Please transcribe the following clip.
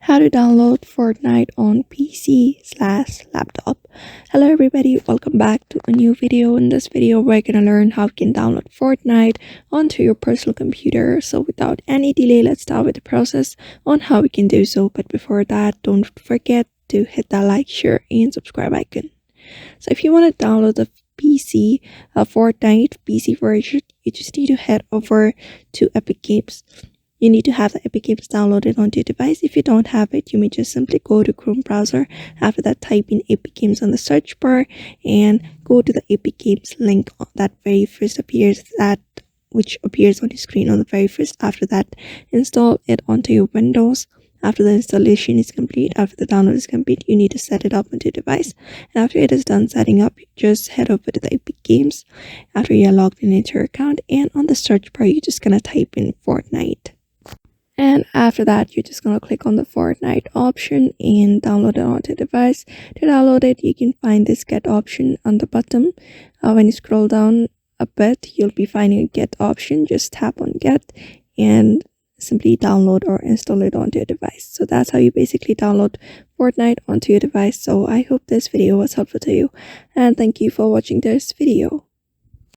How to download Fortnite on PC/laptop. Hello everybody, welcome back to a new video. In this video we're gonna learn how you can download Fortnite onto your personal computer. So without any delay, let's start with the process on how we can do so. But before that, don't forget to hit that like, share and subscribe icon. So if you want to download the Fortnite PC version, you just need to head over to Epic Games. You need to have the Epic Games downloaded onto your device. If you don't have it, you may just simply go to Chrome browser. After that, type in Epic Games on the search bar and go to the Epic Games link that very first appears, which appears on the screen on the very first. After that, install it onto your Windows. After the installation is complete, after the download is complete, you need to set it up onto your device. And after it is done setting up, just head over to the Epic Games. After you're logged in into your account, and on the search bar, you're just gonna type in Fortnite. And after that, you're just gonna click on the Fortnite option and download it onto your device. To download it, you can find this get option on the bottom. When you scroll down a bit, you'll be finding a get option. Just tap on get and simply download or install it onto your device. So that's how you basically download Fortnite onto your device. So I hope this video was helpful to you, and thank you for watching this video.